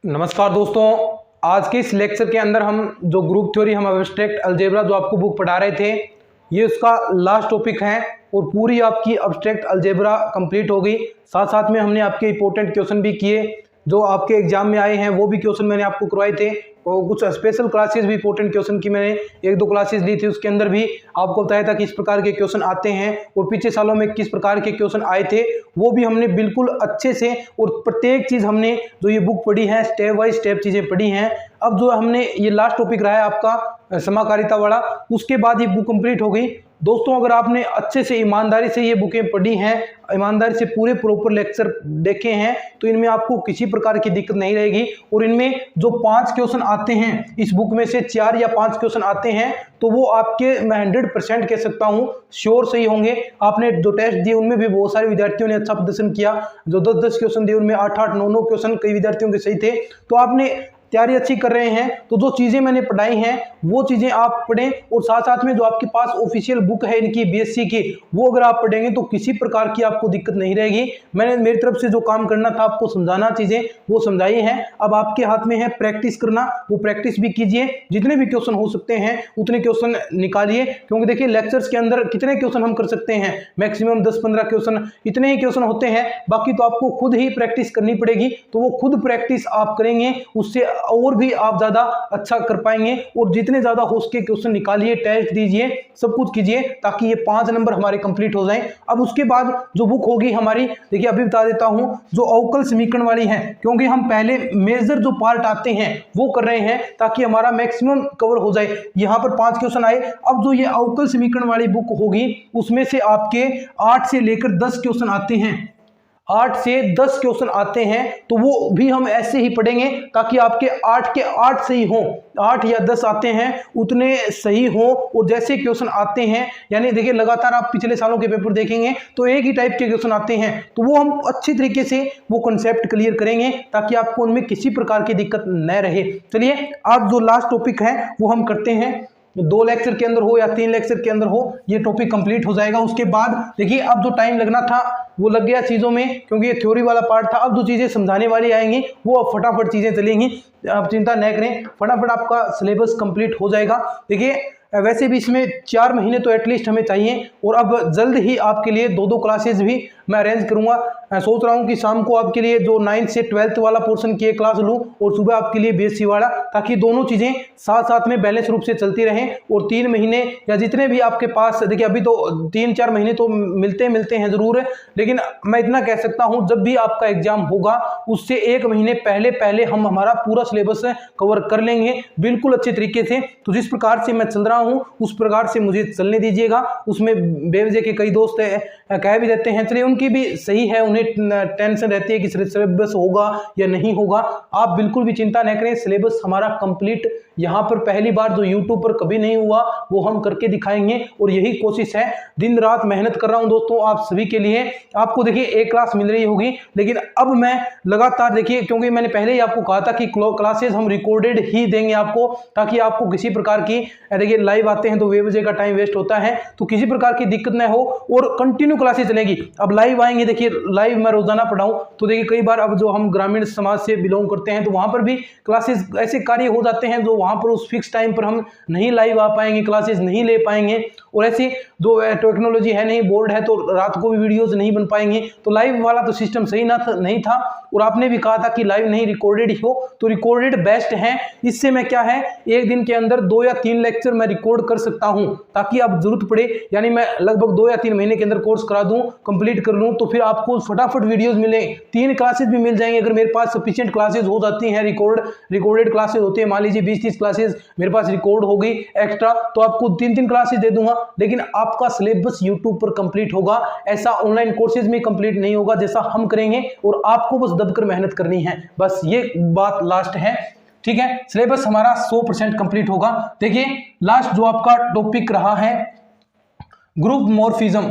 नमस्कार दोस्तों, आज के इस लेक्चर के अंदर हम जो ग्रुप थ्योरी हम एब्स्ट्रैक्ट अलजेब्रा जो आपको बुक पढ़ा रहे थे, ये उसका लास्ट टॉपिक है और पूरी आपकी एब्स्ट्रैक्ट अलजेब्रा कंप्लीट हो गई। साथ साथ में हमने आपके इंपॉर्टेंट क्वेश्चन भी किए जो आपके एग्जाम में आए हैं, वो भी क्वेश्चन मैंने आपको करवाए थे और कुछ स्पेशल क्लासेस भी इंपॉर्टेंट क्वेश्चन की मैंने एक दो क्लासेस ली थी, उसके अंदर भी आपको बताया था किस प्रकार के क्वेश्चन आते हैं और पिछले सालों में किस प्रकार के क्वेश्चन आए थे, वो भी हमने बिल्कुल अच्छे से और प्रत्येक चीज़ हमने जो ये बुक पढ़ी है स्टेप बाय स्टेप चीज़ें पढ़ी हैं। अब जो हमने ये लास्ट टॉपिक रहा है आपका समाकारिता वाला, उसके बाद ये बुक कंप्लीट हो गई। दोस्तों, अगर आपने अच्छे से ईमानदारी से ये बुकें पढ़ी हैं, ईमानदारी से पूरे प्रॉपर लेक्चर देखे हैं, तो इनमें आपको किसी प्रकार की दिक्कत नहीं रहेगी। और इनमें जो 5 क्वेश्चन आते हैं इस बुक में से 4 या 5 क्वेश्चन आते हैं तो वो आपके मैं 100% कह सकता हूँ श्योर सही होंगे। आपने जो टेस्ट दिए उनमें भी बहुत सारे विद्यार्थियों ने अच्छा प्रदर्शन किया। जो 10-10 क्वेश्चन दिए उनमें 8-8, 9-9 क्वेश्चन कई विद्यार्थियों के सही थे। तो आपने तैयारी अच्छी कर रहे हैं, तो जो चीज़ें मैंने पढ़ाई हैं वो चीज़ें आप पढ़ें और साथ साथ में जो आपके पास ऑफिशियल बुक है इनकी बीएससी की, वो अगर आप पढ़ेंगे तो किसी प्रकार की आपको दिक्कत नहीं रहेगी। मैंने मेरी तरफ से जो काम करना था आपको समझाना चीज़ें वो समझाई हैं। अब आपके हाथ में है प्रैक्टिस करना, वो प्रैक्टिस भी कीजिए। जितने भी क्वेश्चन हो सकते हैं उतने क्वेश्चन निकालिए, क्योंकि देखिए लेक्चर्स के अंदर कितने क्वेश्चन हम कर सकते हैं, मैक्सिमम 10-15 क्वेश्चन, इतने ही क्वेश्चन होते हैं। बाकी तो आपको खुद ही प्रैक्टिस करनी पड़ेगी, तो वो खुद प्रैक्टिस आप करेंगे उससे और भी आप ज्यादा अच्छा कर पाएंगे। और जितने ज्यादा हो सके क्वेश्चन निकालिए, टेस्ट दीजिए, सब कुछ कीजिए ताकि ये 5 नंबर हमारे कंप्लीट हो जाएं। अब उसके बाद जो बुक होगी हमारी, देखिए अभी बता देता हूं, जो अवकल समीकरण वाली है, क्योंकि हम पहले मेजर जो पार्ट आते हैं वो कर रहे हैं ताकि हमारा मैक्सिमम कवर हो जाए। यहां पर 5 क्वेश्चन आए। अब जो ये अवकल समीकरण वाली बुक होगी उसमें से आपके 8 से लेकर 10 क्वेश्चन आते हैं, 8 से 10 क्वेश्चन आते हैं, तो वो भी हम ऐसे ही पढ़ेंगे ताकि आपके 8 के 8 सही हों। 8 या 10 आते हैं उतने सही हों। और जैसे क्वेश्चन आते हैं, यानी देखिए लगातार आप पिछले सालों के पेपर देखेंगे तो एक ही टाइप के क्वेश्चन आते हैं, तो वो हम अच्छी तरीके से वो कॉन्सेप्ट क्लियर करेंगे ताकि आपको उनमें किसी प्रकार की दिक्कत न रहे। चलिए, आज जो लास्ट टॉपिक है वो हम करते हैं। 2 लेक्चर के अंदर हो या 3 लेक्चर के अंदर हो ये टॉपिक कंप्लीट हो जाएगा। उसके बाद देखिए अब जो टाइम लगना था वो लग गया चीज़ों में, क्योंकि ये थ्योरी वाला पार्ट था। अब जो चीज़ें समझाने वाली आएंगी वो अब फटाफट चीज़ें चलेंगी, आप चिंता न करें, फटाफट आपका सिलेबस कंप्लीट हो जाएगा। देखिए वैसे भी इसमें 4 महीने तो एटलीस्ट हमें चाहिए, और अब जल्द ही आपके लिए 2-2 क्लासेस भी मैं अरेंज करूंगा। मैं सोच रहा हूं कि शाम को आपके लिए जो 9th से 12th वाला पोर्शन की एक क्लास लूं और सुबह आपके लिए बीएससी वाला, ताकि दोनों चीज़ें साथ साथ में बैलेंस रूप से चलती रहें। और 3 महीने या जितने भी आपके पास, देखिए अभी तो 3-4 महीने तो मिलते हैं ज़रूर, लेकिन मैं इतना कह सकता हूं जब भी आपका एग्जाम होगा उससे 1 महीने पहले हम हमारा पूरा सिलेबस कवर कर लेंगे बिल्कुल अच्छे तरीके से। तो जिस प्रकार से मैं चल रहा हूं उस प्रकार से मुझे चलने दीजिएगा। उसमें बेवजह के कई दोस्त कह भी देते हैं, चलिए उनकी भी सही है, उन्हें टेंशन रहती है कि सिलेबस होगा या नहीं होगा। आप बिल्कुल भी चिंता न करें, सिलेबस हमारा कंप्लीट यहाँ पर पहली बार जो यूट्यूब पर कभी नहीं हुआ वो हम करके दिखाएंगे, और यही कोशिश है। दिन रात मेहनत कर रहा हूं दोस्तों आप सभी के लिए। आपको देखिए एक क्लास मिल रही होगी, लेकिन अब मैं लगातार, देखिए क्योंकि मैंने पहले ही आपको कहा था कि क्लासेस हम रिकॉर्डेड ही देंगे आपको, ताकि आपको किसी प्रकार की, देखिए लाइव आते हैं तो बेवजह का टाइम वेस्ट होता है, तो किसी प्रकार की दिक्कत न हो और कंटिन्यू क्लासेस चलेगी। अब लाइव आएंगे, देखिए लाइव मैं रोजाना पढ़ाऊं, तो देखिए कई बार अब जो हम ग्रामीण समाज से बिलोंग करते हैं तो वहां पर भी क्लासेस ऐसे कार्य हो जाते हैं जो वहां पर उस फिक्स टाइम पर हम नहीं लाइव आ पाएंगे, क्लासेस नहीं ले पाएंगे, और ऐसी जो टेक्नोलॉजी है नहीं, बोर्ड है तो रात को भी वीडियोस नहीं बन पाएंगे। तो लाइव वाला तो सिस्टम सही नहीं था, और आपने भी कहा था कि लाइव नहीं रिकॉर्डेड ही हो, तो रिकॉर्डेड बेस्ट है। इससे मैं क्या है, एक दिन के अंदर 2 या 3 लेक्चर मैं रिकॉर्ड कर सकता हूं, ताकि आप जरूरत पड़े, यानी मैं लगभग 2 या 3 महीने के अंदर कोर्स करा दूं, कंप्लीट कर लूं, तो फिर आपको फटाफट वीडियोस मिले। 3 क्लासेस भी मिल जाएंगे अगर मेरे पास सफिशिएंट क्लासेस हो जाती हैं, रिकॉर्डेड क्लासेस होती है, मान लीजिए 20-30 क्लासेस मेरे पास रिकॉर्ड हो गई एक्स्ट्रा, तो आपको 3-3 क्लासेस दे दूंगा। लेकिन आपका सिलेबस यूट्यूब पर कंप्लीट होगा, ऐसा ऑनलाइन कोर्सेज में कंप्लीट नहीं होगा जैसा हम करेंगे, और आपको बस दबकर मेहनत करनी है, बस ये बात लास्ट है। ठीक है, सिलेबस हमारा 100% कंप्लीट होगा। देखिए लास्ट जो आपका टॉपिक रहा है ग्रुप मॉर्फिज्म,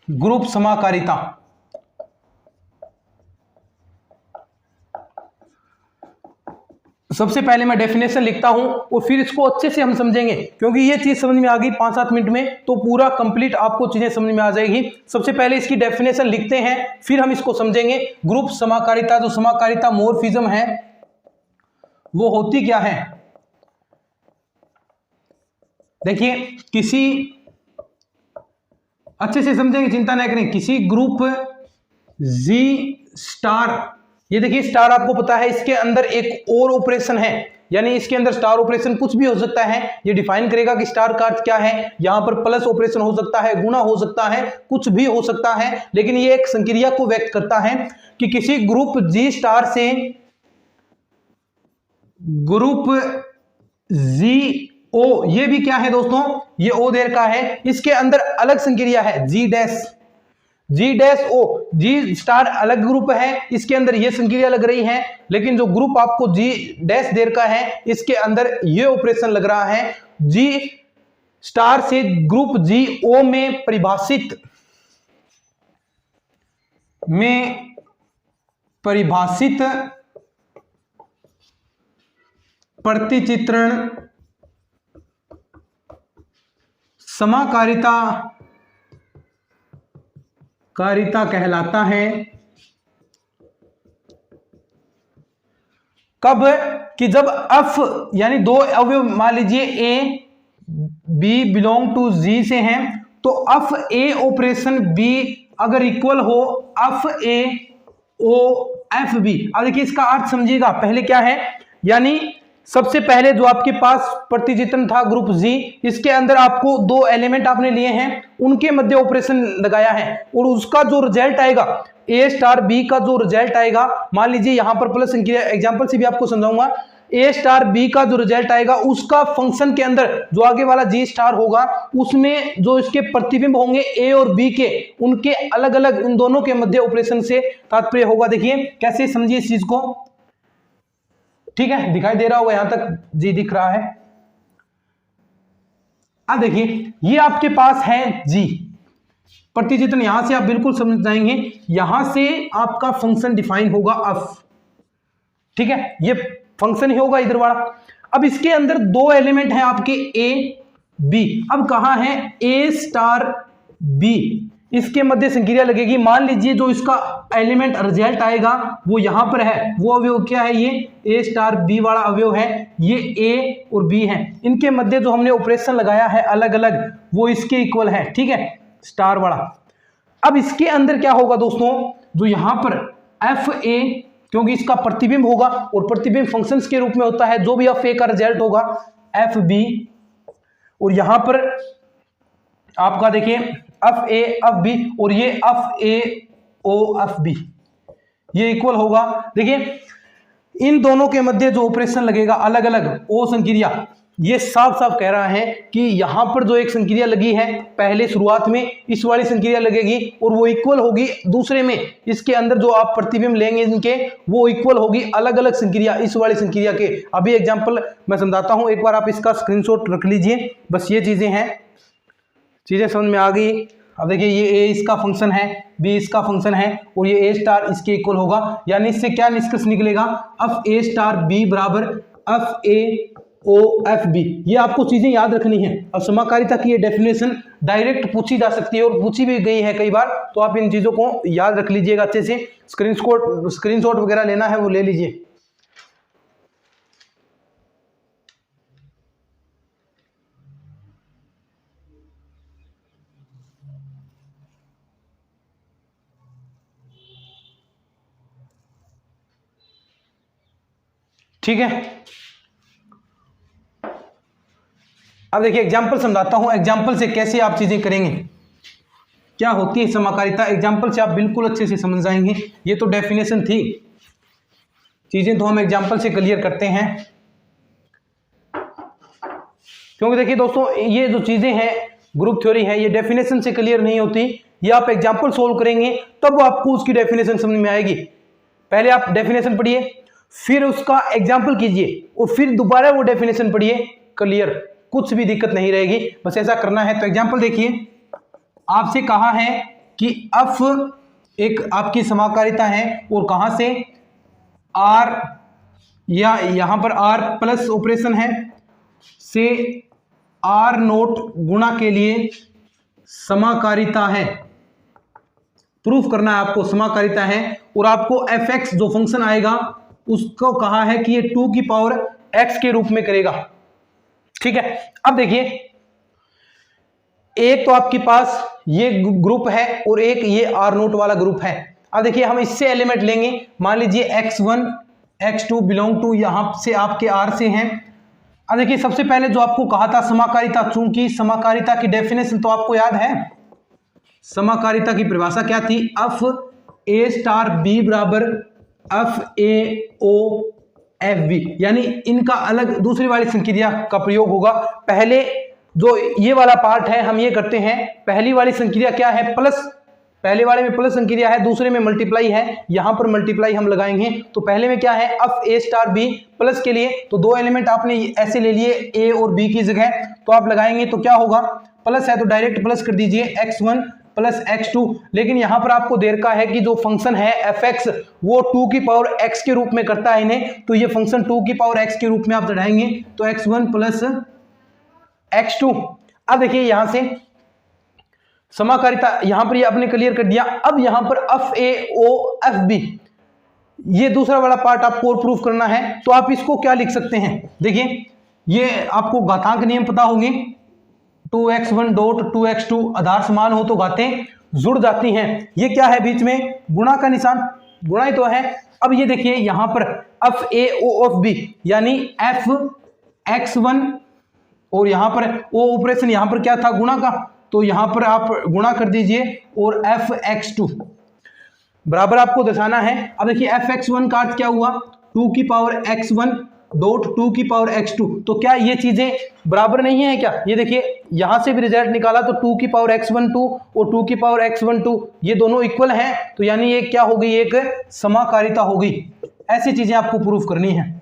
ग्रुप समाकारिता। सबसे पहले मैं डेफिनेशन लिखता हूं और फिर इसको अच्छे से हम समझेंगे, क्योंकि ये चीज समझ में आ गई 5-7 मिनट में तो पूरा कंप्लीट आपको चीजें समझ में आ जाएगी। सबसे पहले इसकी डेफिनेशन लिखते हैं, फिर हम इसको समझेंगे। ग्रुप समाकारिता, जो समाकारिता मॉर्फिज्म है वो होती क्या है। देखिए किसी, अच्छे से समझेंगे, चिंता न करें। किसी ग्रुप जी स्टार, ये देखिए स्टार आपको पता है इसके अंदर एक और ऑपरेशन है, यानी इसके अंदर स्टार ऑपरेशन कुछ भी हो सकता है। ये डिफाइन करेगा कि स्टार का अर्थ क्या है। यहां पर प्लस ऑपरेशन हो सकता है, गुणा हो सकता है, कुछ भी हो सकता है, लेकिन ये एक संक्रिया को व्यक्त करता है कि किसी ग्रुप जी स्टार से ग्रुप जी ओ, ये भी क्या है दोस्तों, ये ओ देर का है, इसके अंदर अलग संक्रिया है जी डैश, जी डैश ओ। जी स्टार अलग ग्रुप है, इसके अंदर ये संक्रिया लग रही है, लेकिन जो ग्रुप आपको जी डैश देर का है इसके अंदर ये ऑपरेशन लग रहा है। जी स्टार से ग्रुप जी ओ में परिभाषित प्रतिचित्रण समाकारिता कहलाता है। कब, कि जब f यानी दो अवयव मान लीजिए a b belong to g से हैं, तो f a ऑपरेशन b अगर इक्वल हो f a o f b। अब देखिए इसका अर्थ समझिएगा, पहले क्या है, यानी सबसे पहले जो आपके पास प्रतिचित्रण था ग्रुप जी, इसके अंदर आपको दो एलिमेंट आपने लिए हैं, उनके मध्य ऑपरेशन लगाया है, और उसका जो रिजल्ट आएगा ए स्टार बी का जो रिजल्ट आएगा, मान लीजिए यहां पर प्लस संख्या, एग्जांपल से भी आपको समझाऊंगा, ए स्टार बी का जो रिजल्ट आएगा उसका फंक्शन के अंदर जो आगे वाला जी स्टार होगा उसमें जो इसके प्रतिबिंब होंगे ए और बी के, उनके अलग अलग इन दोनों के मध्य ऑपरेशन से तात्पर्य होगा। देखिए कैसे समझिए इस चीज को, ठीक है, दिखाई दे रहा होगा, यहां तक जी दिख रहा है। अब देखिए ये आपके पास है जी प्रतिचित्रण, यहां से आप बिल्कुल समझ जाएंगे, यहां से आपका फंक्शन डिफाइन होगा एफ, ठीक है, ये फंक्शन ही होगा इधर वाला। अब इसके अंदर दो एलिमेंट हैं आपके ए बी, अब कहां है ए स्टार बी, इसके मध्य संक्रिया लगेगी। मान लीजिए जो इसका एलिमेंट रिजल्ट आएगा वो यहां पर है, वो अवयव क्या है, ये ए स्टार बी वाला अवयव है, ये ए और बी है, इनके मध्य जो हमने ऑपरेशन लगाया है अलग अलग, वो इसके इक्वल है, ठीक है, स्टार वाला। अब इसके अंदर क्या होगा दोस्तों, जो यहां पर एफ ए, क्योंकि इसका प्रतिबिंब होगा और प्रतिबिंब फंक्शंस के रूप में होता है, जो भी एफ ए का रिजल्ट होगा एफ बी, और यहां पर आपका देखिए एफ ए एफ बी, और ये F A O F B, ये इक्वल होगा। देखिए इन दोनों के मध्य जो ऑपरेशन लगेगा अलग अलग ओ संक्रिया, ये साफ साफ कह रहा है कि यहां पर जो एक संक्रिया लगी है पहले शुरुआत में, इस वाली संक्रिया लगेगी और वो इक्वल होगी दूसरे में, इसके अंदर जो आप प्रतिबिंब लेंगे इनके, वो इक्वल होगी अलग अलग संक्रिया इस वाली संक्रिया के। अभी एग्जांपल मैं समझाता हूं, एक बार आप इसका स्क्रीनशॉट रख लीजिए, बस ये चीजें हैं, चीजें समझ में आ गई। अब देखिए ये ए इसका फंक्शन है, बी इसका फंक्शन है, और ये ए स्टार इसके इक्वल होगा, यानी इससे क्या निष्कर्ष निकलेगा, एफ ए स्टार बी बराबर F A O F B. ये आपको चीजें याद रखनी है। अब समाकारिता की ये डेफिनेशन डायरेक्ट पूछी जा सकती है और पूछी भी गई है कई बार, तो आप इन चीजों को याद रख लीजिएगा अच्छे से। स्क्रीनशॉट वगैरह लेना है वो ले लीजिए। ठीक है, अब देखिए एग्जाम्पल समझाता हूं, एग्जाम्पल से कैसे आप चीजें करेंगे, क्या होती है समाकारिता, एग्जाम्पल से आप बिल्कुल अच्छे से समझ जाएंगे। ये तो डेफिनेशन थी, चीजें तो हम एग्जाम्पल से क्लियर करते हैं, क्योंकि देखिए दोस्तों ये जो चीजें हैं ग्रुप थ्योरी है, ये डेफिनेशन से क्लियर नहीं होती, ये आप एग्जाम्पल सोल्व करेंगे तब आपको उसकी डेफिनेशन समझ में आएगी। पहले आप डेफिनेशन पढ़िए, फिर उसका एग्जाम्पल कीजिए, और फिर दोबारा वो डेफिनेशन पढ़िए, क्लियर, कुछ भी दिक्कत नहीं रहेगी। बस ऐसा करना है। तो एग्जाम्पल देखिए, आपसे कहा है कि एफ एक आपकी समाकारिता है, और कहां से, आर या यहाँ पर आर प्लस ऑपरेशन है से आर नोट गुणा के लिए समाकारिता है, प्रूफ करना है आपको, समाकारिता है। और आपको एफ एक्स जो फंक्शन आएगा उसको कहा है कि ये 2 की पावर x के रूप में करेगा। ठीक है, अब देखिए एक तो आपके पास ये ग्रुप है और एक ये आर नोट वाला ग्रुप है। अब देखिए हम इससे एलिमेंट लेंगे, मान लीजिए x1 x2 बिलोंग टू यहां से आपके r से हैं। अब देखिए सबसे पहले जो आपको कहा था समाकारिता, चूंकि समाकारिता की डेफिनेशन तो आपको याद है, समाकारिता की परिभाषा क्या थी, एफ ए स्टार बी बराबर F A O F B, यानी इनका अलग दूसरी वाली संक्रिया का प्रयोग होगा। पहले जो ये वाला पार्ट है हम ये करते हैं, पहली वाली संक्रिया क्या है, प्लस, पहले वाले में प्लस संक्रिया है, दूसरे में मल्टीप्लाई है, यहां पर मल्टीप्लाई हम लगाएंगे। तो पहले में क्या है, F A star B, plus के लिए तो दो एलिमेंट आपने ऐसे ले लिए ए और बी की जगह, तो आप लगाएंगे तो क्या होगा, प्लस है तो डायरेक्ट प्लस कर दीजिए x1 प्लस x2। लेकिन यहां पर आपको देर का है कि जो फंक्शन है एफ एक्स वो 2 की पावर x के रूप में करता है इन्हें, तो ये फंक्शन 2 की पावर x के रूप में आप चढ़ाएंगे तो x1 प्लस x2। अब देखिए यहां से समाकारिता यहां पर ये आपने क्लियर कर दिया। अब यहां पर F A O F B, ये दूसरा वाला पार्ट आपको और प्रूफ करना है, तो आप इसको क्या लिख सकते हैं, देखिए ये आपको घातांक नियम पता होंगे, 2x1 डॉट 2x2 आधार समान हो तो घातें जुड़ जाती हैं। ये क्या है बीच में गुणा का निशान, गुणा ही तो है। अब ये देखिए यहां पर F A O F B यानी एफ x1 और यहां पर ओ ऑपरेशन यहां पर क्या था गुणा का, तो यहां पर आप गुणा कर दीजिए और एफ x2 बराबर आपको दर्शाना है। अब देखिए एफ x1 का अर्थ क्या हुआ, 2 की पावर x1 डॉट 2 की पावर x2, तो क्या ये चीजें बराबर नहीं है क्या, ये देखिए यहां से भी रिजल्ट निकाला तो 2 की पावर x12 और 2 की पावर x12 ये दोनों इक्वल हैं, तो यानी ये क्या होगी, एक समाकारिता होगी। ऐसी चीजें आपको प्रूफ करनी है।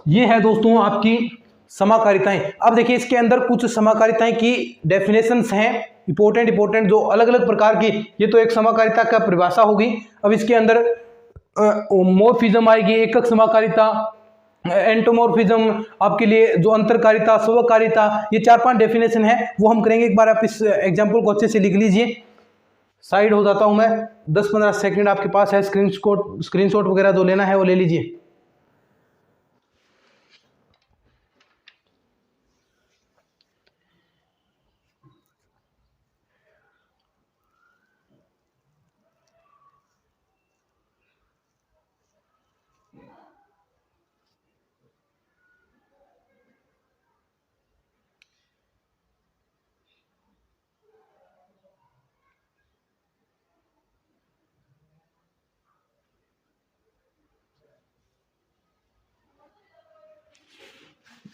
ये है दोस्तों आपकी समाकारिताएं। अब देखिए इसके अंदर कुछ समाकारिताएं की डेफिनेशंस हैं इंपॉर्टेंट जो अलग अलग प्रकार की, ये तो एक समाकारिता का परिभाषा होगी। अब इसके अंदर मॉर्फिज्म आएगी, एकक समाकारिता, एंटोमॉर्फिज्म, आपके लिए जो अंतरकारिता, स्वकारिता, ये 4-5 डेफिनेशन है, वो हम करेंगे। एक बार आप इस एग्जांपल को अच्छे से लिख लीजिए। साइड हो जाता हूं मैं, 10-15 सेकंड आपके पास है, स्क्रीनशॉट वगैरह जो लेना है वो ले लीजिए।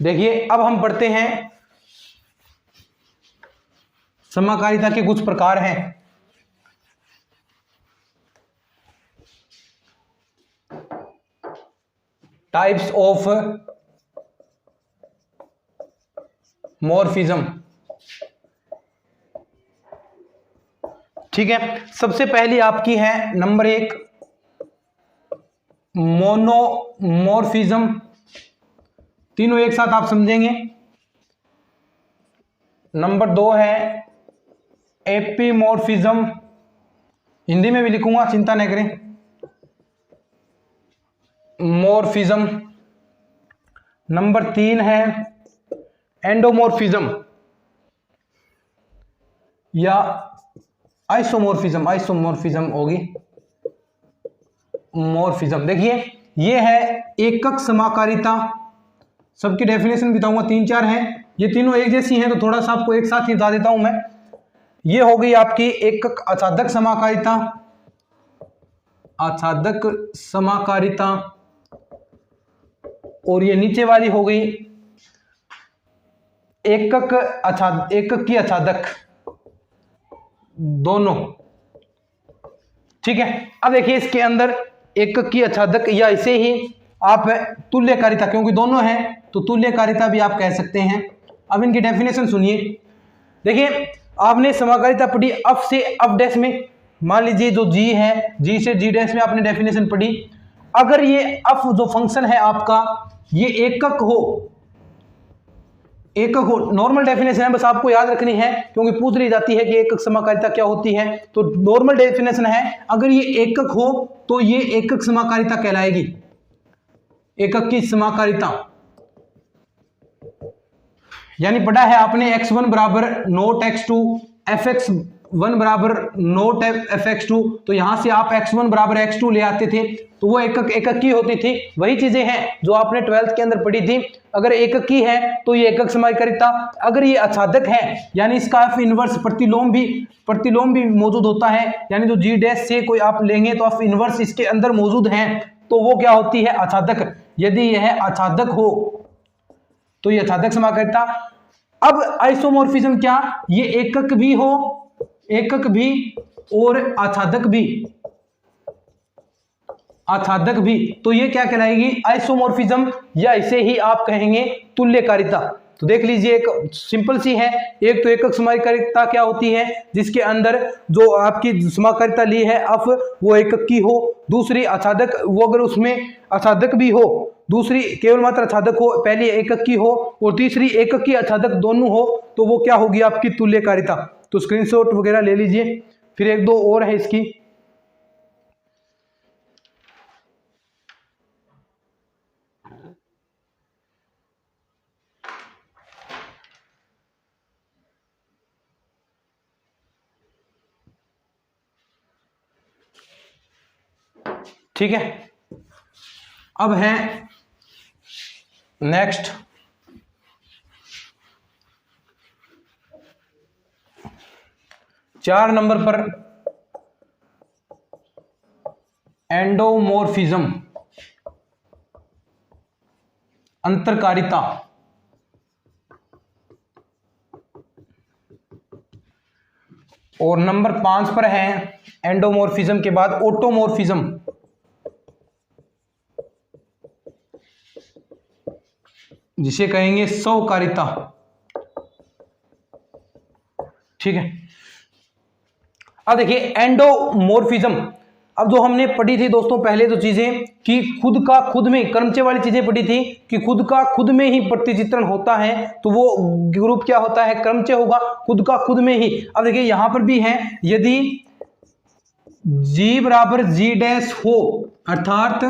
देखिए अब हम पढ़ते हैं समाकारिता के कुछ प्रकार हैं। Types of morphism. ठीक है, सबसे पहली आपकी है नंबर 1 मोनोमॉर्फिज्म, तीनों एक साथ आप समझेंगे। नंबर 2 है एपीमॉर्फिज्म, हिंदी में भी लिखूंगा चिंता नहीं करें, मॉर्फिज्म। नंबर 3 है एंडोमॉर्फिज्म या आइसोमॉर्फिज्म होगी मॉर्फिज्म। देखिए ये है एकक समाकारिता, सबकी डेफिनेशन बताऊंगा, 3-4 हैं, ये तीनों एक जैसी हैं तो थोड़ा सा आपको एक साथ ही बता देता हूं मैं। ये हो गई आपकी एकक आच्छादक समाकारिता, आच्छादक समाकारिता, और ये नीचे वाली हो गई एकक की आच्छादक, दोनों। ठीक है, अब देखिए इसके अंदर एकक की आच्छादक या इसे ही आप तुल्यकारिता, क्योंकि दोनों हैं तो तुल्यकारिता भी आप कह सकते हैं। अब इनकी डेफिनेशन सुनिए। देखिए आपने समाकारिता पढ़ी अफ से अफ डैश में, मान लीजिए जो जी है, जी से जी डैश में आपने डेफिनेशन पढ़ी। अगर ये f जो फंक्शन है आपका ये एकक हो, नॉर्मल डेफिनेशन है, बस आपको याद रखनी है क्योंकि पूछ ली जाती है कि एकक समाकारिता क्या होती है। तो नॉर्मल डेफिनेशन है, अगर ये एकक हो तो ये एकक समाकारिता कहलाएगी, एकक की समाकारिता। यानी पढ़ा है आपने x1 बराबर नोट x2, fx1 बराबर नोट fx2, तो यहां से आप x1 बराबर x2 ले आते थे तो वो एकक की होती थी। वही चीजें हैं जो आपने 12th के अंदर पढ़ी थी। अगर एकक की है तो ये एकक समाकारिता, अगर ये आच्छादक है यानी इसका f इनवर्स प्रतिलोम भी मौजूद होता है, यानी जो g डैश से कोई आप लेंगे तो f इनवर्स इसके अंदर मौजूद है तो वो क्या होती है, आच्छादक। यदि यह आच्छादक हो तो ये आच्छादक समाकारिता। अब आइसोमोर्फिज्म क्या, ये एकक भी हो, एकक भी और आच्छादक भी, तो ये क्या कहलाएगी, आइसोमोर्फिज्म, या इसे ही आप कहेंगे तुल्यकारिता। तो देख लीजिए, एक सिंपल सी है, एक तो एकक समाकारिता क्या होती है जिसके अंदर जो आपकी समाकारिता ली है अफ वो एकक की हो, दूसरी आच्छादक, वो अगर उसमें आच्छादक भी हो, दूसरी केवल मात्र आच्छादक हो, पहली एकक की हो और तीसरी एकक की आच्छादक दोनों हो, तो वो क्या होगी आपकी तुल्यकारिता। तो स्क्रीनशॉट वगैरह ले लीजिए। फिर एक दो और है इसकी, ठीक है। अब है नेक्स्ट 4 नंबर पर एंडोमॉर्फिज्म, अंतरकारिता। और नंबर 5 पर है एंडोमॉर्फिज्म के बाद ऑटोमॉर्फिज्म, जिसे कहेंगे स्वकारिता, ठीक है। अब देखिए एंडोमॉर्फिज्म, अब जो हमने पढ़ी थी दोस्तों पहले तो चीजें कि खुद का खुद में क्रमचय वाली चीजें पढ़ी थी कि खुद का खुद में ही प्रतिचित्रण होता है, तो वो ग्रुप क्या होता है, क्रमचय होगा, खुद का खुद में ही। अब देखिए यहां पर भी है, यदि G बराबर G डैश हो, अर्थात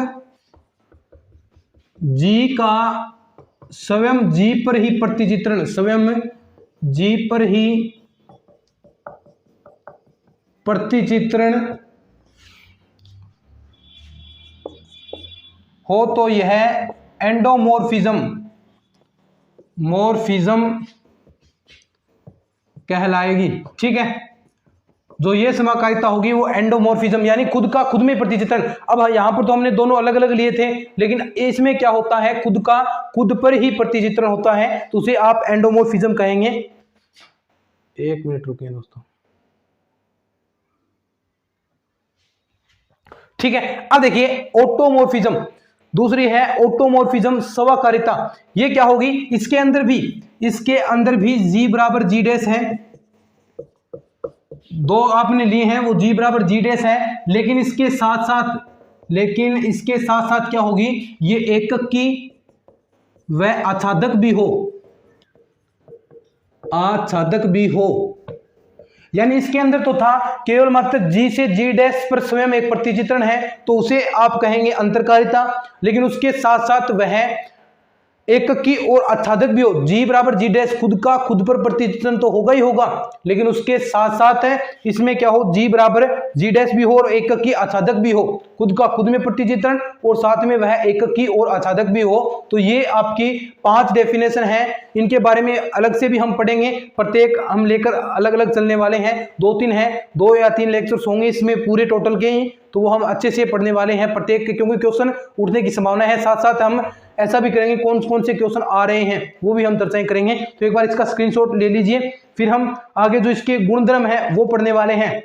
G का स्वयं G पर ही प्रतिचित्रण, स्वयं G पर ही प्रतिचित्रण हो तो यह मॉर्फिज्म कहलाएगी, ठीक है। जो ये समाकारिता होगी वो एंडोमॉर्फिज्म, यानी खुद का खुद में प्रतिचित्रण। अब यहां पर तो हमने दोनों अलग अलग लिए थे, लेकिन इसमें क्या होता है, खुद का खुद पर ही प्रतिचित्रण होता है, तो उसे आप एंडोमॉर्फिज्म कहेंगे। एक मिनट रुकिए दोस्तों, ठीक है। अब देखिए ऑटोमॉर्फिज्म, दूसरी है ऑटोमॉर्फिज्म स्वकारिता। ये क्या होगी, इसके अंदर भी G बराबर G डैश है, दो आपने लिए हैं वो G बराबर G डैश है, लेकिन इसके साथ साथ क्या होगी, ये एकक की व आच्छादक भी हो, यानी इसके अंदर तो था केवल मात्र G से G डैश पर स्वयं एक प्रतिचित्रण है, तो उसे आप कहेंगे अंतरकारिता, लेकिन उसके साथ साथ वह एकक की और आच्छादक भी हो। G बराबर G डैश खुद का खुद पर प्रतिचित्रण तो होगा ही होगा, लेकिन उसके साथ साथ है इसमें क्या हो, G बराबर G डैश भी हो और एकक की आच्छादक भी हो, खुद का खुद में प्रतिचित्रण और साथ में वह एकक की और आच्छादक भी हो। तो ये आपकी 5 डेफिनेशन है, इनके बारे में अलग से भी हम पढ़ेंगे, प्रत्येक हम लेकर अलग अलग चलने वाले हैं, 2-3 हैं, 2 या 3 लेक्चर्स होंगे इसमें पूरे टोटल के ही, तो वो हम अच्छे से पढ़ने वाले हैं प्रत्येक के, क्योंकि क्वेश्चन उठने की संभावना है। साथ साथ हम ऐसा भी करेंगे कौन कौन से क्वेश्चन आ रहे हैं वो भी हम चर्चाएं करेंगे। तो एक बार इसका स्क्रीनशॉट ले लीजिए, फिर हम आगे जो इसके गुणधर्म है वो पढ़ने वाले हैं।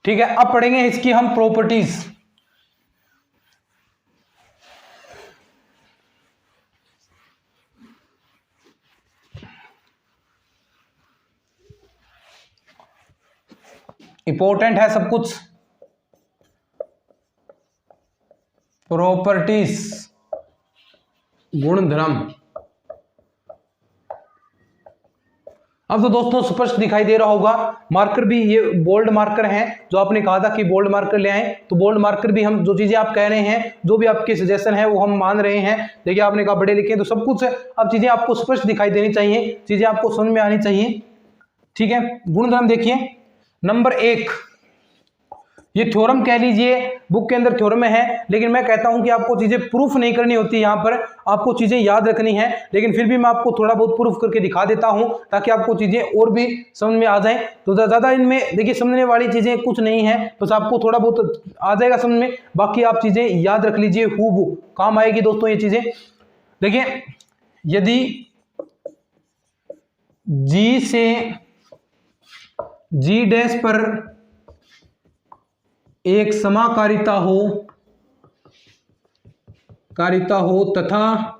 ठीक है, अब पढ़ेंगे इसकी हम प्रॉपर्टीज। इंपॉर्टेंट है सब कुछ। प्रॉपर्टीज, गुणधर्म। अब तो दोस्तों स्पष्ट दिखाई दे रहा होगा, मार्कर भी ये बोल्ड मार्कर हैं, जो आपने कहा था कि बोल्ड मार्कर ले आए, तो बोल्ड मार्कर भी हम जो चीजें आप कह रहे हैं, जो भी आपके सजेशन है वो हम मान रहे हैं। देखिए आपने कहा बड़े लिखे, तो सब कुछ अब चीजें आपको स्पष्ट दिखाई देनी चाहिए, चीजें आपको समझ में आनी चाहिए। ठीक है, गुणधर्म देखिए, नंबर 1, ये थ्योरम कह लीजिए, बुक के अंदर थ्योरम है, लेकिन मैं कहता हूं कि आपको चीजें प्रूफ नहीं करनी होती, यहां पर आपको चीजें याद रखनी है, लेकिन फिर भी मैं आपको थोड़ा बहुत प्रूफ करके दिखा देता हूं ताकि आपको चीजें और भी समझ में आ जाए। तो ज्यादा इनमें देखिए समझने वाली चीजें कुछ नहीं है, बस आपको थोड़ा बहुत आ जाएगा समझ में, बाकी आप चीजें याद रख लीजिए, हूबहू काम आएगी दोस्तों ये चीजें। देखिए यदि जी से जी डैश पर एक समाकारिता हो तथा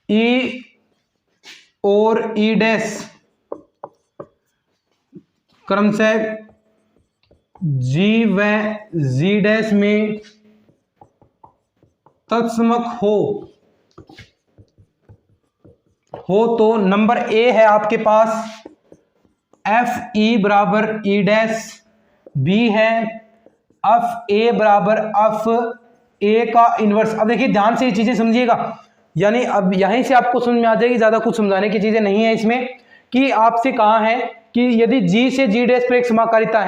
ई और ई डैश क्रमशः जी व जी डैश में तत्समक हो तो नंबर ए है आपके पास एफ ई बराबर ई डैश, बी है एफ ए बराबर एफ ए का इनवर्स। अब देखिए ध्यान से ये चीजें समझिएगा, यानी अब यहीं से आपको समझ में आ जाएगी, ज्यादा कुछ समझाने की चीजें नहीं है इसमें, कि आपसे कहा है कि यदि जी से जी डैश पर एक समाकारिता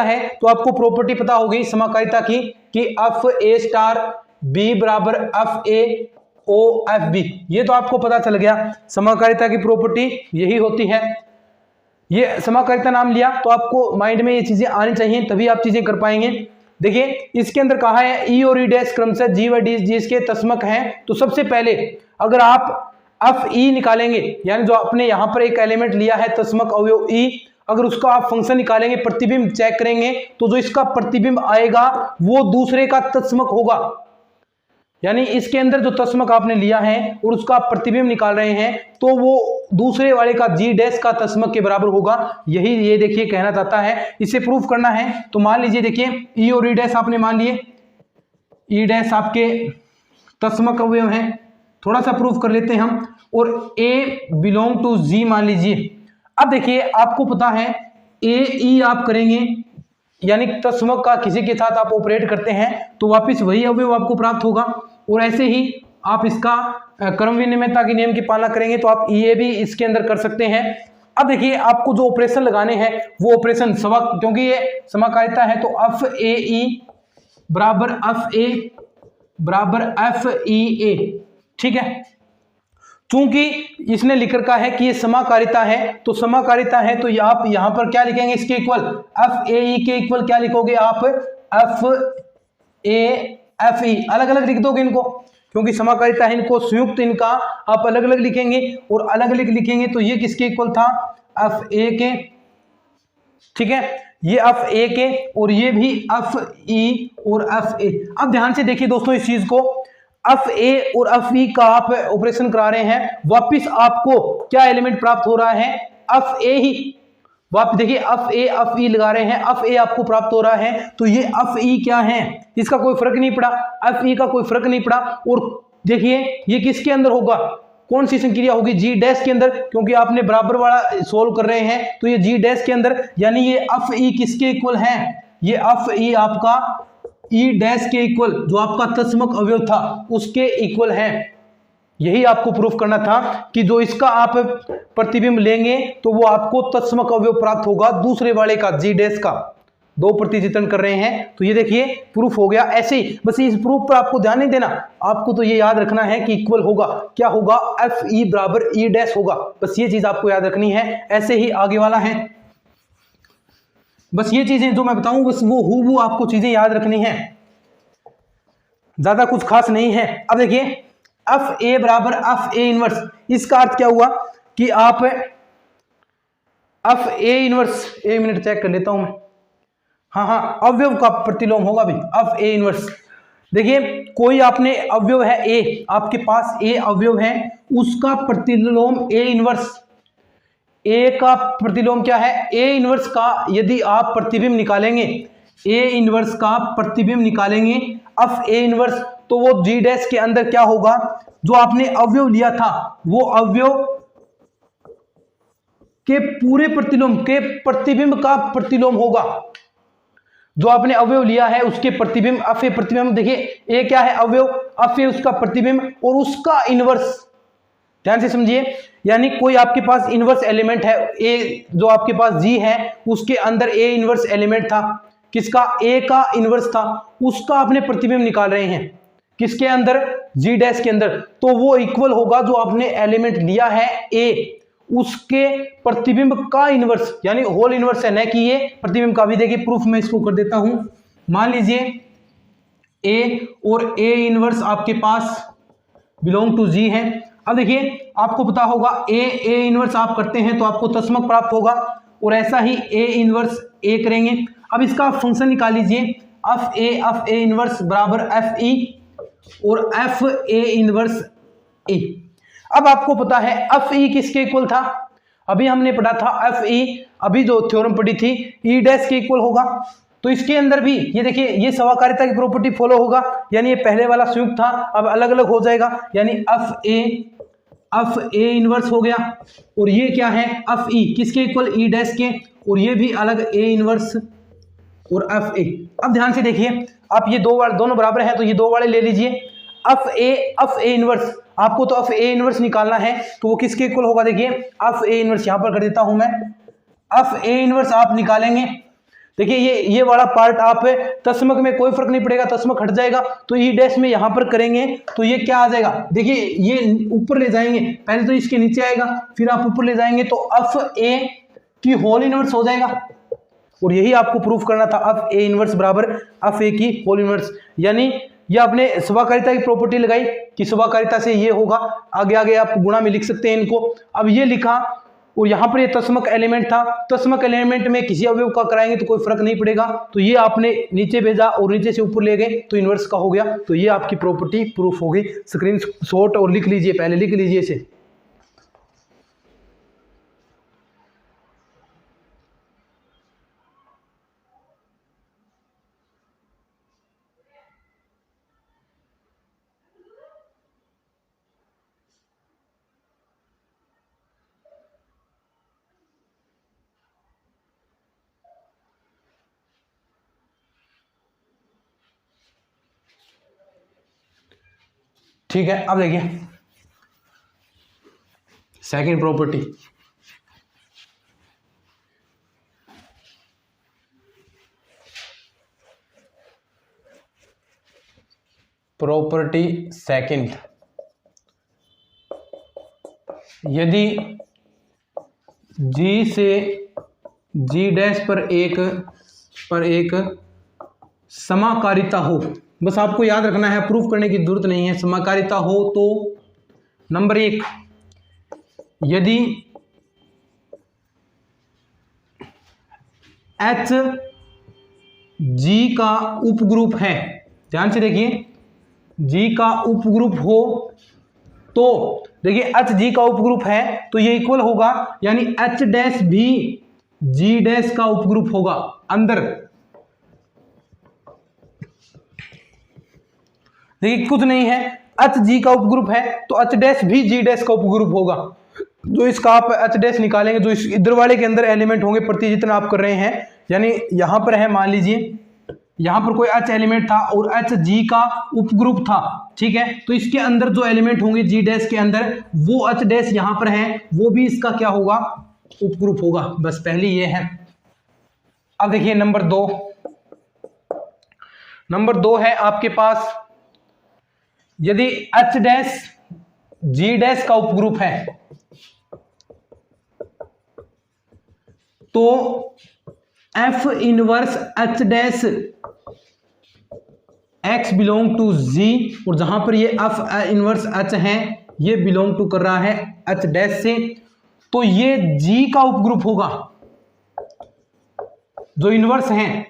है तो आपको प्रॉपर्टी पता होगी समाकारिता की कि एफ ए स्टार बी बराबर F A O F B, ये तो आपको पता चल गया। समाकारिता की प्रॉपर्टी यही होती है, ये समाकारिता नाम लिया तो आपको माइंड में ये चीजें आनी चाहिए, तभी आप चीजें कर पाएंगे। देखिए इसके अंदर कहा है ई और ई डैश क्रमशः जी व डी जी इसके तस्मक हैं, तो सबसे पहले अगर आप एफ ई निकालेंगे, यानी जो आपने यहां पर एक एलिमेंट लिया है तस्मक अवयव ई, अगर उसका आप फंक्शन निकालेंगे, प्रतिबिंब चेक करेंगे, तो जो इसका प्रतिबिंब आएगा वो दूसरे का तस्मक होगा, यानी इसके अंदर जो तस्मक आपने लिया है और उसका आप प्रतिबिंब निकाल रहे हैं तो वो दूसरे वाले का जी डैश का तस्मक के बराबर होगा। यही ये देखिए कहना चाहता है, इसे प्रूफ करना है तो मान लीजिए, देखिए ई और ई डैश आपने मान लिए, ई डैश आपके तस्मक अवयव हैं, थोड़ा सा प्रूफ कर लेते हैं हम, और ए बिलोंग टू जी मान लीजिए। अब देखिए आपको पता है ए ई आप करेंगे, यानी तस्मक का किसी के साथ आप ऑपरेट करते हैं तो वापस वही अवयव आपको प्राप्त होगा, और ऐसे ही आप इसका क्रम विनिमयता के नियम की पालना करेंगे तो आप ये भी इसके अंदर कर सकते हैं। अब देखिए आपको जो ऑपरेशन लगाने हैं वो ऑपरेशन क्योंकि ये समाकारिता है तो एफ ए ई बराबर एफ ए बराबर एफ ई ए, ठीक है। चूंकि इसने लिख रखा है कि ये समाकारिता है, तो समाकारिता है तो आप यहां पर क्या लिखेंगे, इसके इक्वल एफ ए ई के इक्वल क्या लिखोगे आप, एफ ए एफ ई, अलग अलग लिख दोगे इनको, क्योंकि समाकारिता है, इनको संयुक्त इनका आप अलग अलग लिखेंगे, और अलग अलग लिखेंगे तो ये किसके इक्वल था, एफ ए के, ठीक है, ये एफ ए के और ये भी एफ ई और एफ ए। अब ध्यान से देखिए दोस्तों इस चीज को, एफ ए और एफ ई का आप ऑपरेशन करा रहे हैं, वापिस आपको क्या एलिमेंट प्राप्त हो रहा है, एफ ए ही, वापिस देखिए एफ ए एफ ई लगा रहे हैं, एफ ए आपको प्राप्त हो रहा है, तो ये एफ ई क्या है, इसका कोई फर्क नहीं पड़ा, एफ ई का कोई फर्क नहीं पड़ा, और देखिए ये किसके अंदर होगा, कौन सी संक्रिया होगी, जी डैश के अंदर, क्योंकि आपने बराबर वाला सोल्व कर रहे हैं तो ये जी डैश के अंदर, यानी ये एफ ई किसके इक्वल है, ये एफ ई आपका ई डैश के इक्वल, जो आपका तत्समक अवयव था उसके इक्वल है। यही आपको प्रूफ करना था कि जो इसका आप प्रतिबिंब लेंगे तो वो आपको तत्समक अवयव प्राप्त होगा दूसरे वाले का, जी डैश का, दो प्रतिचित्रण कर रहे हैं, तो ये देखिए प्रूफ हो गया। ऐसे ही बस इस प्रूफ पर आपको ध्यान नहीं देना, आपको तो ये याद रखना है कि इक्वल होगा, क्या होगा, एफ ई बराबर ई डैश होगा, बस ये चीज आपको याद रखनी है। ऐसे ही आगे वाला है, बस ये चीजें जो मैं बताऊं बस वो हूबहू आपको चीजें याद रखनी है, ज्यादा कुछ खास नहीं है। अब देखिए एफ ए बराबर एफ ए इनवर्स, इसका अर्थ क्या हुआ कि आप एफ ए इनवर्स, एक मिनट चेक कर लेता हूं मैं, हाँ अवयव का प्रतिलोम होगा भाई एफ ए इनवर्स। देखिए कोई आपने अवयव है ए, आपके पास ए अवयव है, उसका प्रतिलोम ए इनवर्स, ए का प्रतिलोम क्या है, ए इनवर्स का यदि आप प्रतिबिंब निकालेंगे, ए इनवर्स का प्रतिबिंब निकालेंगे एफ ए इनवर्स, तो वो जी डैश के अंदर क्या होगा, जो आपने अवयव लिया था वो अवयव के पूरे प्रतिलोम के प्रतिबिंब का प्रतिलोम होगा, जो आपने अवयव लिया है उसके प्रतिबिंब एफ ए प्रतिबिंब। देखिए ए क्या है अवयव, एफ ए उसका प्रतिबिंब और उसका इनवर्स, ध्यान से समझिए, यानी कोई आपके पास इनवर्स एलिमेंट है ए, जो आपके पास जी है उसके अंदर ए इनवर्स एलिमेंट था, किसका, ए का इनवर्स था, उसका आपने प्रतिबिंब निकाल रहे हैं किसके अंदर, जी डैश के अंदर, तो वो इक्वल होगा जो आपने एलिमेंट लिया है ए उसके प्रतिबिंब का इनवर्स, यानी होल इनवर्स है, न कि ये प्रतिबिंब का भी। देखिए प्रूफ मैं इसको कर देता हूं, मान लीजिए ए और ए इनवर्स आपके पास बिलोंग टू जी है। अब देखिए आपको पता होगा ए इनवर्स आप करते हैं तो आपको तस्मक प्राप्त होगा, और ऐसा ही ए इनवर्स ए करेंगे। अब इसका फंक्शन निकाल लीजिए, एफ ए इनवर्स बराबर एफ ई और एफ ए इनवर्स ए। अब आपको पता है एफ ई किसके इक्वल था, अभी हमने पढ़ा था एफ ई, अभी जो थ्योरम पढ़ी थी ई डैश के इक्वल होगा, तो इसके अंदर भी ये देखिए ये समाकारिता की प्रॉपर्टी फॉलो होगा, यानी ये पहले वाला संयुक्त था अब अलग अलग हो जाएगा, यानी एफ ए इनवर्स हो गया, और ये क्या है एफ ई किसके इक्वल, ई डैश के, और ये भी अलग ए इनवर्स और एफ ए। अब ध्यान से देखिए आप ये दोनों बराबर है तो ये दो वाले ले लीजिए, एफ ए इनवर्स, आपको तो एफ ए इनवर्स निकालना है तो वो किसके इक्वल होगा, देखिए एफ ए इनवर्स यहां पर कर देता हूं मैं, एफ ए इनवर्स आप निकालेंगे, देखिए ये वाला पार्ट आप तस्मक में कोई फर्क नहीं पड़ेगा, तस्मक हट जाएगा, तो ई डैश में यहां पर करेंगे तो ये क्या आ जाएगा, देखिए ये ऊपर ले जाएंगे, पहले तो इसके नीचे आएगा फिर आप ऊपर ले जाएंगे तो एफ ए की होल इनवर्स हो जाएगा, और यही आपको प्रूफ करना था, एफ ए इनवर्स बराबर एफ ए की होल इनवर्स। यानी ये आपने समाकारिता की प्रॉपर्टी लगाई कि समाकारिता से ये होगा, आगे आगे आप गुणा में लिख सकते हैं इनको। अब ये लिखा और यहाँ पर ये तस्मक एलिमेंट था, तस्मक एलिमेंट में किसी अवयव का कराएंगे तो कोई फर्क नहीं पड़ेगा, तो ये आपने नीचे भेजा और नीचे से ऊपर ले गए तो इनवर्स का हो गया, तो ये आपकी प्रॉपर्टी प्रूफ हो गई। स्क्रीन शॉट और लिख लीजिए, पहले लिख लीजिए इसे। ठीक है, अब देखिए सेकंड प्रॉपर्टी, प्रॉपर्टी सेकंड, यदि जी से जी डैश पर एक समाकारिता हो, बस आपको याद रखना है, प्रूफ करने की जरूरत नहीं है, समाकारिता हो तो नंबर एक, यदि एच जी का उपग्रुप है, ध्यान से देखिए जी का उपग्रुप हो तो देखिए एच जी का उपग्रुप है तो ये इक्वल होगा, यानी एच डैश भी जी डैश का उपग्रुप होगा अंदर। देखिए कुछ नहीं है, एच जी का उपग्रुप है तो एच डैश भी जी डैश का उपग्रुप होगा, जो इसका आप एच डैश निकालेंगे जो इस इधर वाले के अंदर एलिमेंट होंगे प्रति जितना आप कर रहे हैं, यानी यहां पर है, मान लीजिए यहां पर कोई एच एलिमेंट था और एच जी का उपग्रुप था, ठीक है, तो इसके अंदर जो एलिमेंट होंगे जी डैश के अंदर वो एच डैश यहां पर है, वो भी इसका क्या होगा, उपग्रुप होगा। बस पहली ये है। अब देखिए नंबर दो है आपके पास, यदि एच डैश जी डैश का उपग्रुप है तो F inverse H dash X belong to G, और जहां पर ये एफ इनवर्स एच है ये बिलोंग टू कर रहा है एच डैश से, तो ये जी का उपग्रुप होगा, जो इनवर्स हैं,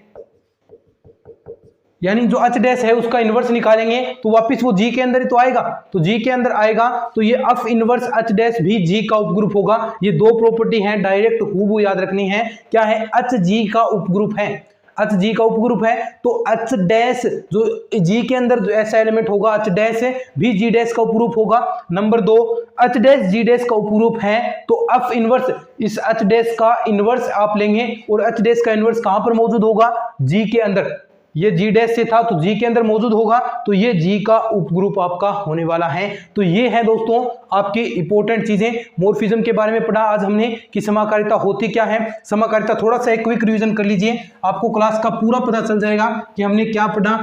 यानी जो H डैश है उसका इनवर्स निकालेंगे तो वापस वो G के अंदर ही तो आएगा, तो G के अंदर आएगा तो ये F इनवर्स H डैश भी G का उपग्रुप होगा। ये दो प्रॉपर्टी हैं, डायरेक्ट हूबहू याद रखनी है। क्या है? H G का उपग्रुप है, H G का उपग्रुप है तो H डैश जो G के अंदर जो ऐसा एलिमेंट होगा H डैश भी G डैश का उपग्रुप होगा। Number 2, H dash G dash का उपग्रुप है तो F इनवर्स इस H डैश का इनवर्स आप लेंगे और H डैश का इनवर्स कहां पर मौजूद होगा? G के अंदर। ये G डैश से था तो G के अंदर मौजूद होगा, तो ये G का उपग्रुप आपका होने वाला है। तो ये है दोस्तों आपकी इंपॉर्टेंट चीजें। मॉर्फिज्म के बारे में पढ़ा आज हमने कि समाकारिता होती क्या है। समाकारिता थोड़ा सा एक क्विक रिवीजन कर लीजिए, आपको क्लास का पूरा पता चल जाएगा कि हमने क्या पढ़ा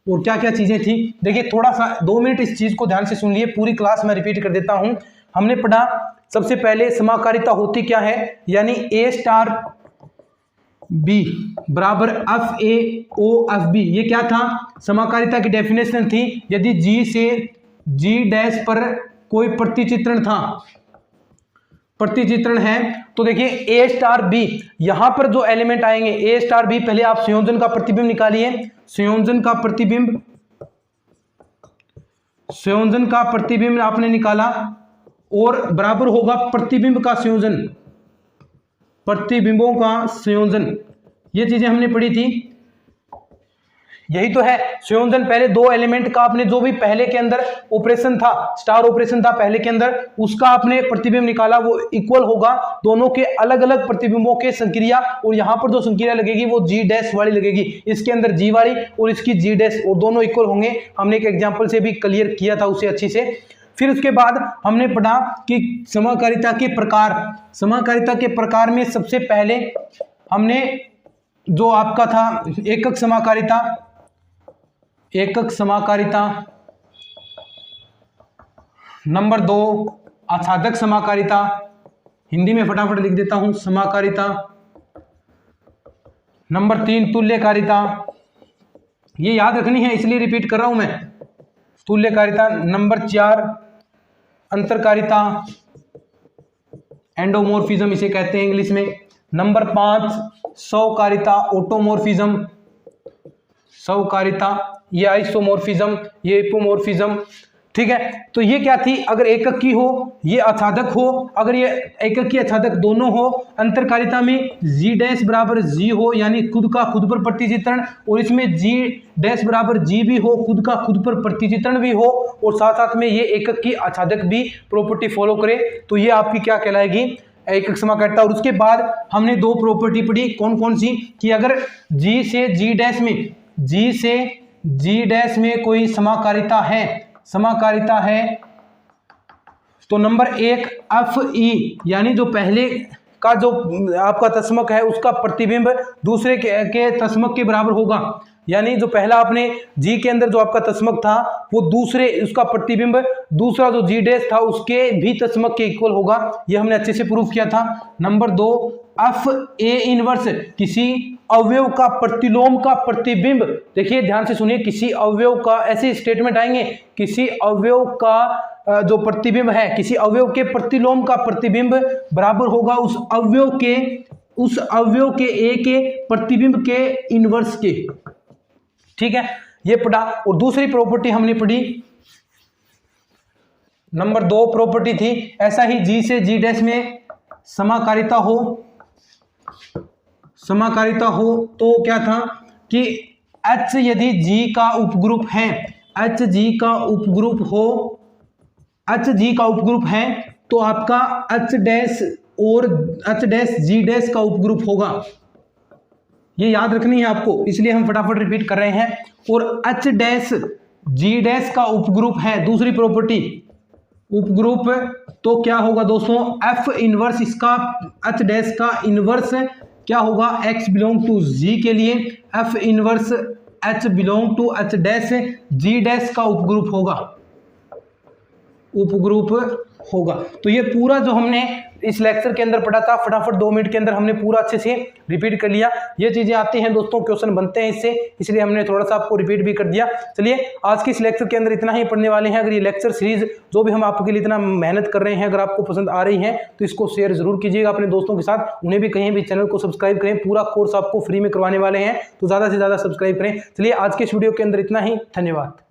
और क्या क्या चीजें थी। देखिए थोड़ा सा 2 मिनट इस चीज को ध्यान से सुन लिए, पूरी क्लास में रिपीट कर देता हूं। हमने पढ़ा सबसे पहले समाकारिता होती क्या है, यानी A स्टार B बराबर F A O F B. ये क्या था? समाकारिता की डेफिनेशन थी, यदि G से G डैश पर कोई प्रतिचित्रण था, प्रतिचित्रण है तो देखिए A स्टार B, यहां पर जो एलिमेंट आएंगे A स्टार B, पहले आप संयोजन का प्रतिबिंब निकालिए। संयोजन का प्रतिबिंब, संयोजन का प्रतिबिंब आपने निकाला और बराबर होगा प्रतिबिंब का संयोजन, प्रतिबिंबों का संयोजन। ये चीजें हमने पढ़ी थी, यही तो है संयोजन। पहले दो एलिमेंट का आपने जो भी पहले के अंदर ऑपरेशन था, स्टार ऑपरेशन था पहले के अंदर, उसका आपने प्रतिबिंब निकाला, वो इक्वल होगा दोनों के अलग अलग प्रतिबिंबों के संक्रिया, और यहां पर जो संक्रिया लगेगी वो G डैश वाली लगेगी, इसके अंदर G वाली और इसकी G डैश, और दोनों इक्वल होंगे। हमने एक एग्जाम्पल से भी क्लियर किया था उसे अच्छी से। फिर उसके बाद हमने पढ़ा कि समाकारिता के प्रकार, समाकारिता के प्रकार में सबसे पहले हमने जो आपका था एकक समाकारिता, एकक समाकारिता। नंबर 2 आच्छादक समाकारिता, हिंदी में फटाफट लिख देता हूं समाकारिता। नंबर 3 तुल्यकारिता, ये याद रखनी है इसलिए रिपीट कर रहा हूं मैं, तुल्यकारिता। नंबर 4 अंतरकारिता, एंडोमॉर्फिज्म इसे कहते हैं इंग्लिश में। नंबर 5 स्वकारिता, ऑटोमॉर्फिज्म, स्वकारिता। ये आइसोमॉर्फिज्म, ये हिपोमॉर्फिज्म। ठीक है, तो ये क्या थी? अगर एकक की हो, ये आच्छादक हो, अगर ये एकक की आच्छादक दोनों हो, अंतरकारिता में G डैश बराबर G हो, यानी खुद का खुद पर प्रतिचित्रण, और इसमें G डैश बराबर G भी हो, खुद का खुद पर प्रतिचित्रण भी हो, और साथ साथ में ये एकक की आच्छादक भी प्रॉपर्टी फॉलो करे, तो ये आपकी क्या कहलाएगी? एकक समाकारिता। और उसके बाद हमने 2 प्रॉपर्टी पढ़ी, कौन कौन सी? कि अगर G से G डैश में, G से G डैश में कोई समाकारिता है, समाकारिता है, तो नंबर 1 एफ ई, यानी जो पहले का जो आपका तस्मक है उसका प्रतिबिंब दूसरे के तस्मक के बराबर होगा, यानी जो पहला आपने G के अंदर जो आपका तस्मक था वो दूसरे उसका प्रतिबिंब दूसरा जो G डैश था उसके भी तस्मक के इक्वल होगा। ये हमने अच्छे से प्रूफ किया था। नंबर 2 एफ ए इनवर्स, किसी अवयव का प्रतिलोम का प्रतिबिंब। देखिए ध्यान से सुनिए, किसी अवयव का, ऐसे स्टेटमेंट आएंगे, किसी अवयव का जो प्रतिबिंब है, किसी अवयव के प्रतिलोम का प्रतिबिंब बराबर होगा उस अवयव के ए के प्रतिबिंब के इनवर्स के। ठीक है, ये पढ़ा। और दूसरी प्रॉपर्टी हमने पढ़ी, नंबर 2 प्रॉपर्टी थी, ऐसा ही G से G डैश में समाकारिता हो, समाकारिता हो तो क्या था कि H यदि G का उपग्रुप है, H G का उपग्रुप हो, H G का उपग्रुप है तो आपका H डैश और H डैश G डैश का उपग्रुप होगा। ये याद रखनी है आपको, इसलिए हम फटाफट रिपीट कर रहे हैं। और H डैश G डैश का उपग्रुप है, दूसरी प्रॉपर्टी उपग्रुप, तो क्या होगा दोस्तों? F इनवर्स इसका H डैश का इनवर्स क्या होगा? X बिलोंग टू G के लिए F inverse H belong to H dash G dash का उपग्रुप होगा, उपग्रुप होगा। तो ये पूरा जो हमने इस लेक्चर के अंदर पढ़ा था फटाफट 2 मिनट के अंदर हमने पूरा अच्छे से रिपीट कर लिया। ये चीजें आती हैं दोस्तों, क्वेश्चन बनते हैं इससे, इसलिए हमने थोड़ा सा आपको रिपीट भी कर दिया। चलिए आज के इस लेक्चर के अंदर इतना ही पढ़ने वाले हैं। अगर ये लेक्चर सीरीज जो भी हम आपके लिए इतना मेहनत कर रहे हैं अगर आपको पसंद आ रही है तो इसको शेयर जरूर कीजिएगा अपने दोस्तों के साथ, उन्हें भी कहीं भी चैनल को सब्सक्राइब करें। पूरा कोर्स आपको फ्री में करवाने वाले हैं तो ज्यादा से ज्यादा सब्सक्राइब करें। चलिए आज के इस वीडियो के अंदर इतना ही, धन्यवाद।